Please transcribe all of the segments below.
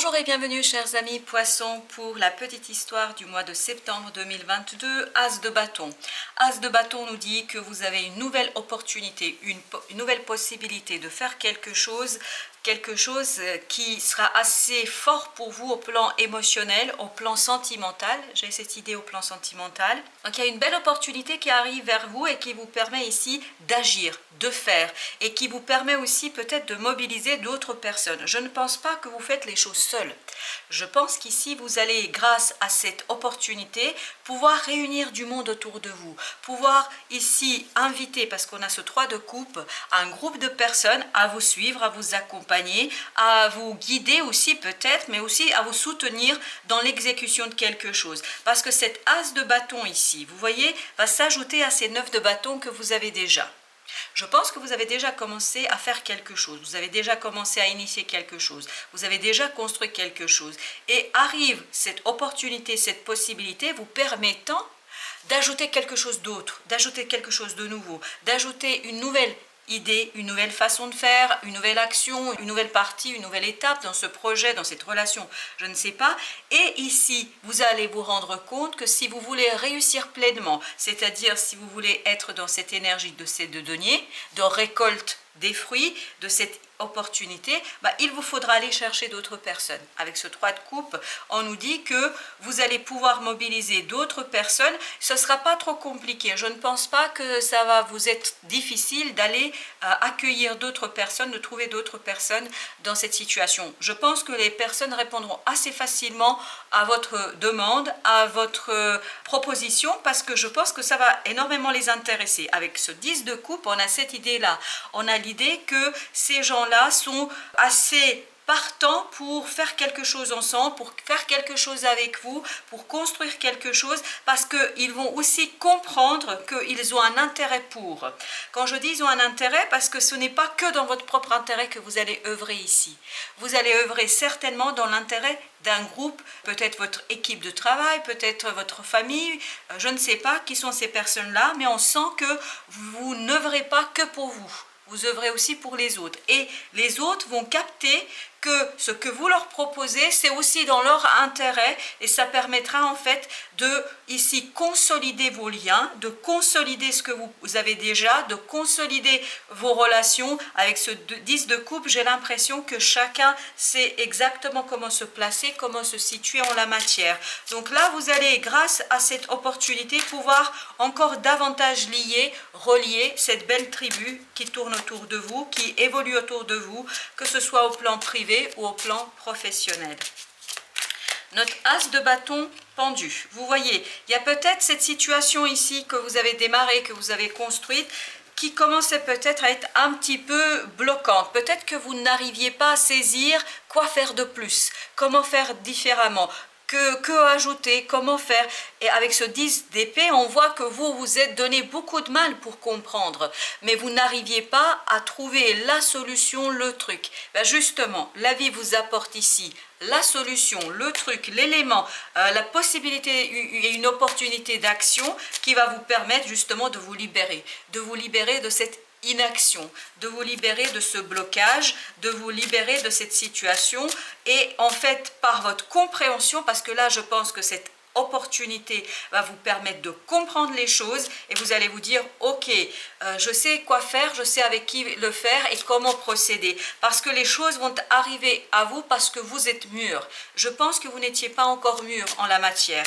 Bonjour et bienvenue chers amis poissons pour la petite histoire du mois de septembre 2022, As de bâton. As de bâton nous dit que vous avez une nouvelle opportunité, une nouvelle possibilité de faire quelque chose qui sera assez fort pour vous au plan émotionnel, au plan sentimental. J'ai cette idée au plan sentimental. Donc il y a une belle opportunité qui arrive vers vous et qui vous permet ici d'agir, de faire et qui vous permet aussi peut-être de mobiliser d'autres personnes. Je ne pense pas que vous faites les choses seuls. Je pense qu'ici vous allez, grâce à cette opportunité, pouvoir réunir du monde autour de vous, pouvoir ici inviter, parce qu'on a ce 3 de coupe, un groupe de personnes à vous suivre, à vous accompagner, à vous guider aussi peut-être, mais aussi à vous soutenir dans l'exécution de quelque chose. Parce que cet as de bâton ici, vous voyez, va s'ajouter à ces 9 de bâton que vous avez déjà. Je pense que vous avez déjà commencé à faire quelque chose, vous avez déjà commencé à initier quelque chose, vous avez déjà construit quelque chose. Et arrive cette opportunité, cette possibilité vous permettant d'ajouter quelque chose d'autre, d'ajouter quelque chose de nouveau, d'ajouter une nouvelle idée, une nouvelle façon de faire, une nouvelle action, une nouvelle partie, une nouvelle étape dans ce projet, dans cette relation, je ne sais pas. Et ici, vous allez vous rendre compte que si vous voulez réussir pleinement, c'est-à-dire si vous voulez être dans cette énergie de ces deux deniers, de récolte des fruits, de cette opportunité, il vous faudra aller chercher d'autres personnes. Avec ce 3 de coupe, on nous dit que vous allez pouvoir mobiliser d'autres personnes. Ce ne sera pas trop compliqué. Je ne pense pas que ça va vous être difficile d'aller accueillir d'autres personnes, de trouver d'autres personnes dans cette situation. Je pense que les personnes répondront assez facilement à votre demande, à votre proposition, parce que je pense que ça va énormément les intéresser. Avec ce 10 de coupe, on a cette idée-là. On a l'idée que ces gens-là sont assez partants pour faire quelque chose ensemble, pour faire quelque chose avec vous, pour construire quelque chose, parce qu'ils vont aussi comprendre qu'ils ont un intérêt pour. Quand je dis ils ont un intérêt, parce que ce n'est pas que dans votre propre intérêt que vous allez œuvrer ici. Vous allez œuvrer certainement dans l'intérêt d'un groupe, peut-être votre équipe de travail, peut-être votre famille, je ne sais pas qui sont ces personnes-là, mais on sent que vous n'œuvrez pas que pour vous. Vous œuvrez aussi pour les autres. Et les autres vont capter que ce que vous leur proposez, c'est aussi dans leur intérêt et ça permettra en fait de ici consolider vos liens, de consolider ce que vous avez déjà, de consolider vos relations. Avec ce 10 de coupe, j'ai l'impression que chacun sait exactement comment se placer, comment se situer en la matière. Donc là, vous allez, grâce à cette opportunité, pouvoir encore davantage lier, relier cette belle tribu qui tourne autour de vous, qui évolue autour de vous, que ce soit au plan privé ou au plan professionnel. Notre as de bâton pendu. Vous voyez, il y a peut-être cette situation ici que vous avez démarrée, que vous avez construite, qui commençait peut-être à être un petit peu bloquante. Peut-être que vous n'arriviez pas à saisir quoi faire de plus, comment faire différemment. Que ajouter, comment faire. Et avec ce 10 d'épée, on voit que vous vous êtes donné beaucoup de mal pour comprendre, mais vous n'arriviez pas à trouver la solution, le truc. Justement, la vie vous apporte ici la solution, le truc, l'élément, la possibilité et une opportunité d'action qui va vous permettre justement de vous libérer de cette inaction, de vous libérer de ce blocage, de vous libérer de cette situation et en fait par votre compréhension, parce que là je pense que cette opportunité va vous permettre de comprendre les choses et vous allez vous dire ok, je sais quoi faire, je sais avec qui le faire et comment procéder, parce que les choses vont arriver à vous parce que vous êtes mûr. Je pense que vous n'étiez pas encore mûr en la matière.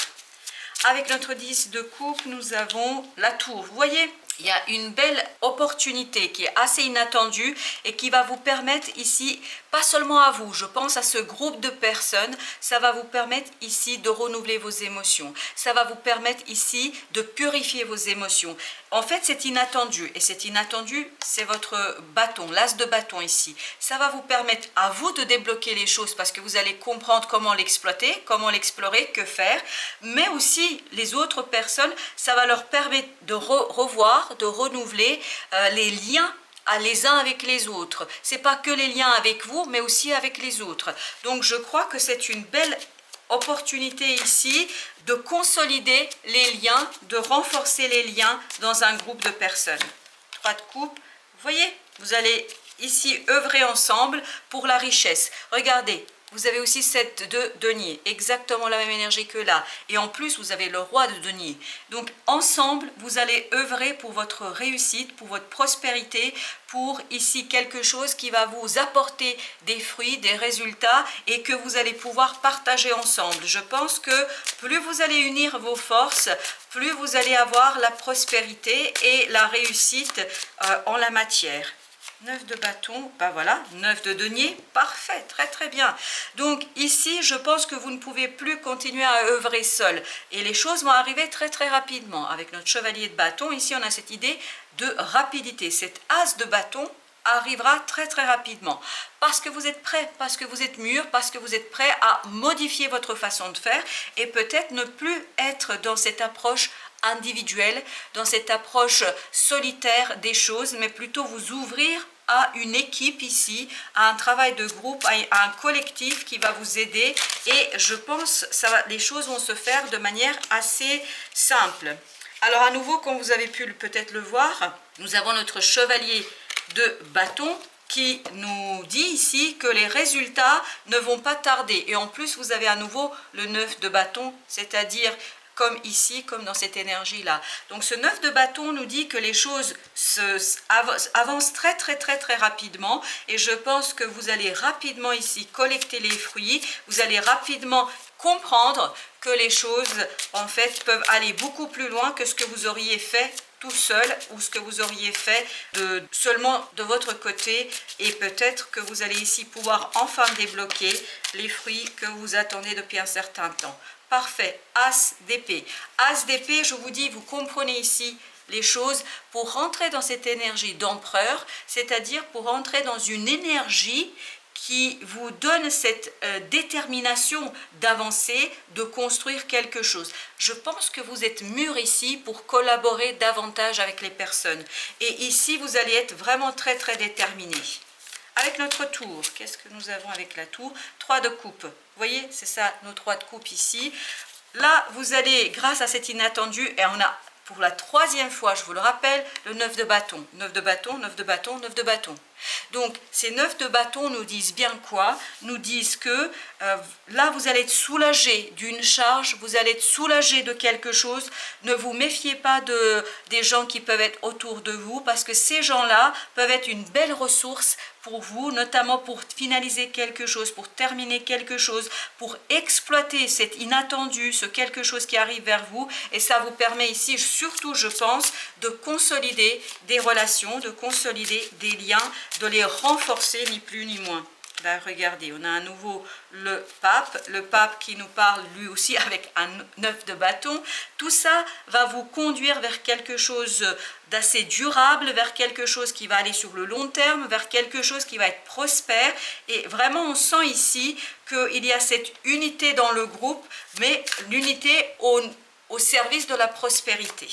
Avec notre 10 de coupe, nous avons la tour. Vous voyez, il y a une belle opportunité qui est assez inattendue et qui va vous permettre ici, pas seulement à vous, je pense à ce groupe de personnes, ça va vous permettre ici de renouveler vos émotions. Ça va vous permettre ici de purifier vos émotions. En fait, c'est inattendu et cet inattendu, c'est votre bâton, l'as de bâton ici. Ça va vous permettre à vous de débloquer les choses parce que vous allez comprendre comment l'exploiter, comment l'explorer, que faire, mais aussi les autres personnes, ça va leur permettre de revoir, de renouveler les liens les uns avec les autres. C'est pas que les liens avec vous, mais aussi avec les autres. Donc je crois que c'est une belle opportunité ici de consolider les liens, de renforcer les liens dans un groupe de personnes. 3 de coupe, vous voyez, vous allez ici œuvrer ensemble pour la richesse. Regardez, vous avez aussi 7 de denier, exactement la même énergie que là. Et en plus, vous avez le roi de denier. Donc ensemble, vous allez œuvrer pour votre réussite, pour votre prospérité, pour ici quelque chose qui va vous apporter des fruits, des résultats et que vous allez pouvoir partager ensemble. Je pense que plus vous allez unir vos forces, plus vous allez avoir la prospérité et la réussite en la matière. 9 de bâton, ben voilà, 9 de denier, parfait, très très bien. Donc ici, je pense que vous ne pouvez plus continuer à œuvrer seul. Et les choses vont arriver très très rapidement. Avec notre chevalier de bâton, ici on a cette idée de rapidité. Cet as de bâton arrivera très très rapidement. Parce que vous êtes prêt, parce que vous êtes mûr, parce que vous êtes prêt à modifier votre façon de faire et peut-être ne plus être dans cette approche individuelle, dans cette approche solitaire des choses, mais plutôt vous ouvrir à une équipe ici, à un travail de groupe, à un collectif qui va vous aider et je pense que les choses vont se faire de manière assez simple. Alors à nouveau, comme vous avez pu peut-être le voir, nous avons notre chevalier de bâton qui nous dit ici que les résultats ne vont pas tarder et en plus vous avez à nouveau le 9 de bâton, c'est-à-dire comme ici, comme dans cette énergie-là. Donc ce 9 de bâton nous dit que les choses avancent très très très très rapidement et je pense que vous allez rapidement ici collecter les fruits, vous allez rapidement comprendre que les choses en fait peuvent aller beaucoup plus loin que ce que vous auriez fait tout seul ou ce que vous auriez fait seulement de votre côté et peut-être que vous allez ici pouvoir enfin débloquer les fruits que vous attendez depuis un certain temps. Parfait, as d'épée. As d'épée, je vous dis, vous comprenez ici les choses pour rentrer dans cette énergie d'empereur, c'est-à-dire pour rentrer dans une énergie qui vous donne cette détermination d'avancer, de construire quelque chose. Je pense que vous êtes mûr ici pour collaborer davantage avec les personnes. Et ici, vous allez être vraiment très très déterminé. Avec notre tour, qu'est-ce que nous avons avec la tour? 3 de coupe. Vous voyez, c'est ça, nos 3 de coupe ici. Là, vous allez, grâce à cet inattendu, et on a pour la 3e fois, je vous le rappelle, le 9 de bâton. 9 de bâton, 9 de bâton, 9 de bâton. Donc, ces 9 de bâton nous disent bien quoi? Nous disent que là, vous allez être soulagé d'une charge, vous allez être soulagé de quelque chose. Ne vous méfiez pas des gens qui peuvent être autour de vous, parce que ces gens-là peuvent être une belle ressource pour vous, notamment pour finaliser quelque chose, pour terminer quelque chose, pour exploiter cet inattendu, ce quelque chose qui arrive vers vous. Et ça vous permet ici, surtout, je pense, de consolider des relations, de consolider des liens, de les renforcer, ni plus ni moins. Là, regardez, on a à nouveau le pape qui nous parle lui aussi avec un 9 de bâton. Tout ça va vous conduire vers quelque chose d'assez durable, vers quelque chose qui va aller sur le long terme, vers quelque chose qui va être prospère. Et vraiment, on sent ici qu'il y a cette unité dans le groupe, mais l'unité au service de la prospérité.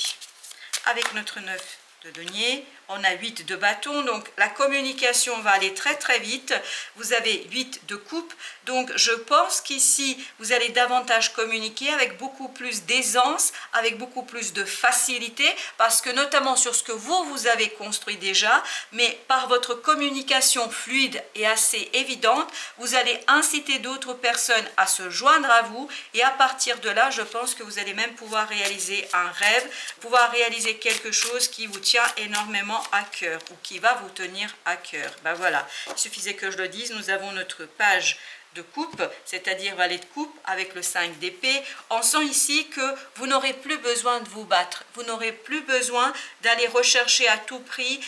Avec notre 9 de denier, on a 8 de bâton, donc la communication va aller très très vite. Vous avez 8 de coupe, donc je pense qu'ici vous allez davantage communiquer avec beaucoup plus d'aisance, avec beaucoup plus de facilité, parce que notamment sur ce que vous avez construit déjà, mais par votre communication fluide et assez évidente, vous allez inciter d'autres personnes à se joindre à vous et à partir de là, je pense que vous allez même pouvoir réaliser un rêve, pouvoir réaliser quelque chose qui vous tient énormément à cœur ou qui va vous tenir à cœur. Ben voilà, il suffisait que je le dise, nous avons notre page de coupe, c'est-à-dire valet de coupe avec le 5 d'épée. On sent ici que vous n'aurez plus besoin de vous battre, vous n'aurez plus besoin d'aller rechercher à tout prix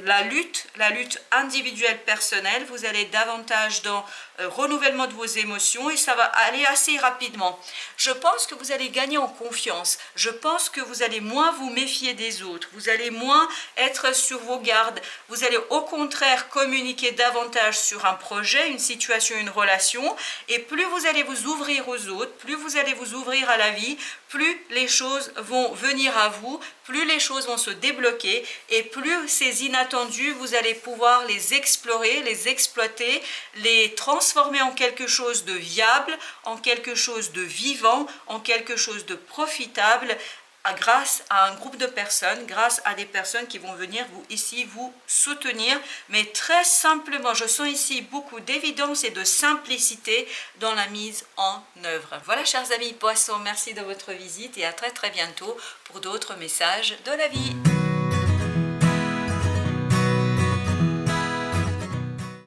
la lutte individuelle personnelle. Vous allez davantage dans renouvellement de vos émotions et ça va aller assez rapidement. Je pense que vous allez gagner en confiance, je pense que vous allez moins vous méfier des autres, vous allez moins être sur vos gardes, vous allez au contraire communiquer davantage sur un projet, une situation, une relation, et plus vous allez vous ouvrir aux autres, plus vous allez vous ouvrir à la vie, plus les choses vont venir à vous, plus les choses vont se débloquer et plus ces inattendus, vous allez pouvoir les explorer, les exploiter, les transformer en quelque chose de viable, en quelque chose de vivant, en quelque chose de profitable, grâce à un groupe de personnes, grâce à des personnes qui vont venir ici vous soutenir, mais très simplement. Je sens ici beaucoup d'évidence et de simplicité dans la mise en œuvre. Voilà, chers amis Poissons, merci de votre visite et à très bientôt pour d'autres messages de la vie.